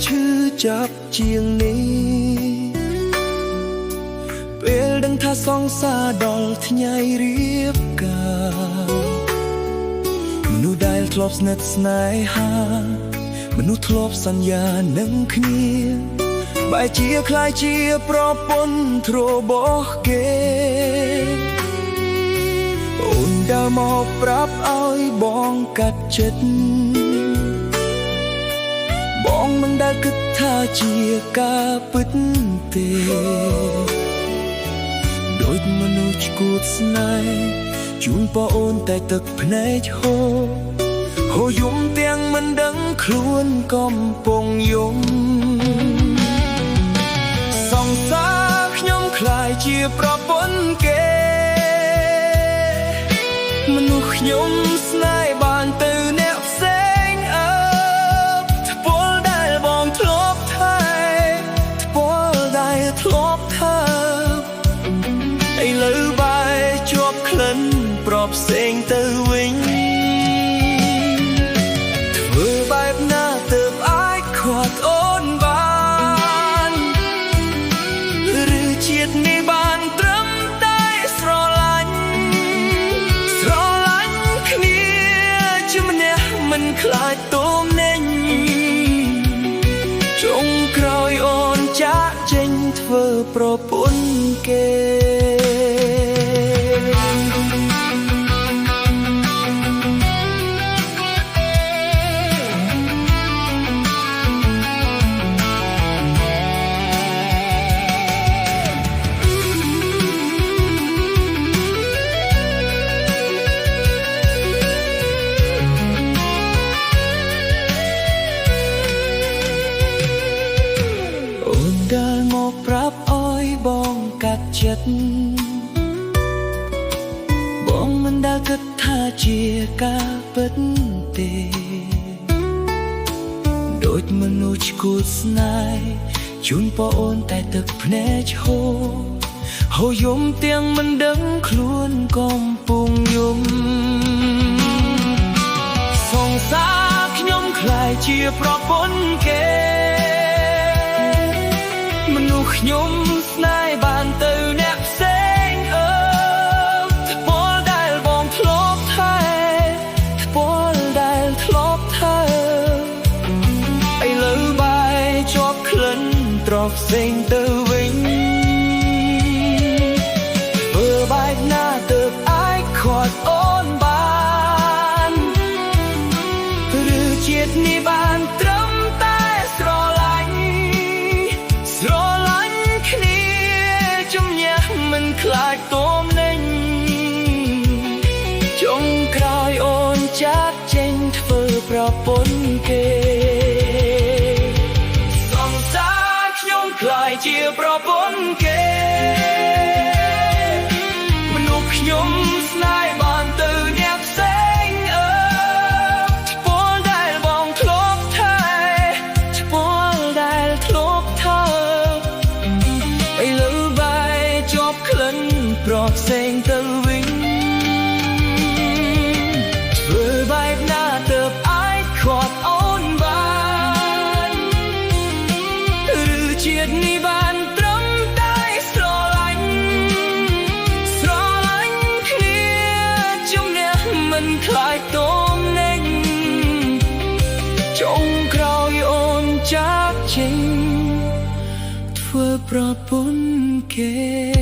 ឈឺចាប់ជាងនេះពេលដឹងថាសង្សារដល់ថ្ងៃរៀបការមនុស្សដែលធ្លាប់ស្និទ្ធស្នេហាមនុស្សធ្លាប់សន្យានឹងគ្នាបែរជាคล้ายជាប្រពន្ធរបស់គេអូនដើរមកប្រាប់ឲ្យបងកាត់ចិត្តបងមិនដែលគិតថាជាការពិតទេដូចមនុស្សឈួតស្នេហ៍ជូនប្អូនតែទឹកភ្នែកហូរយំទាំងមិនដឹងខ្លួនកំពុងយំសង្សារខ្ញុំคล้ายជាប្រពន្ធគេមនុស្សខ្ញុំស្នេហ៍បានទៅអ្នកផ្សេងថ្ពលដែលបងធ្លាប់ថែថ្ពលដែលធ្លាប់ថើឥឡូវបែរជាប់ក្លិនប្រផ្សេងទៅវិញធ្វើបែបណាទើបអាចខាត់អូនបានឬជាតិនេះបានត្រឹមតែស្រឡាញ់គ្នាជាម្នាក់មិនខ្លាចទោមនេញចុងក្រោយអូនចាកចេញធ្វើប្រពន្ធគេដើរមកប្រាប់ឲ្យបងកាត់ចិត្តបងមិនដែលគិតថាជាការពិតទេដូចមនុស្សឈួតស្នេហ៍ជូនប្អូនតែទឹកភ្នែកហូរយំទាំងមិនដឹងខ្លួនកំពុងយំសង្សារខ្ញុំคล้ายជាប្រពន្ធគេមនុស្សខ្ញុំស្នេហ៍បានទៅអ្នកផ្សេងថ្ពលដែលបងធ្លាប់ថែថ្ពលដែលធ្លាប់ថើឥឡូវបែរជាប់ក្លិនត្រផ្សេងទៅវិញធ្វើបែបណាទើបអាចខាត់អូនបានឬជាតិនេះបានត្រឹមតែស្រឡាញ់គ្នាជំនះមិនខ្លាចទោមនេញចុងក្រោយអូនចាកចេញធ្វើប្រពន្ធគេសង្សារខ្ញុំคล้ายជាប្រពន្ធគេមនុស្សខ្ញុំស្នេហ៍បានទៅអ្នកផ្សេងថ្ពលដែលបងធ្លាប់ថែថ្ពលដែលធ្លាប់ថើឥឡូវបែរជាប់ក្លិនប្រផ្សេងទៅវិញធ្វើបែបណាទើបអាចខាត់អូនបានឬជាតិនេះបានត្រឹមតែស្រឡាញ់គ្នាជំនះមិនខ្លាចទោមនេញចុងក្រោយអូនចាកចេញធ្វើប្រពន្ធគេ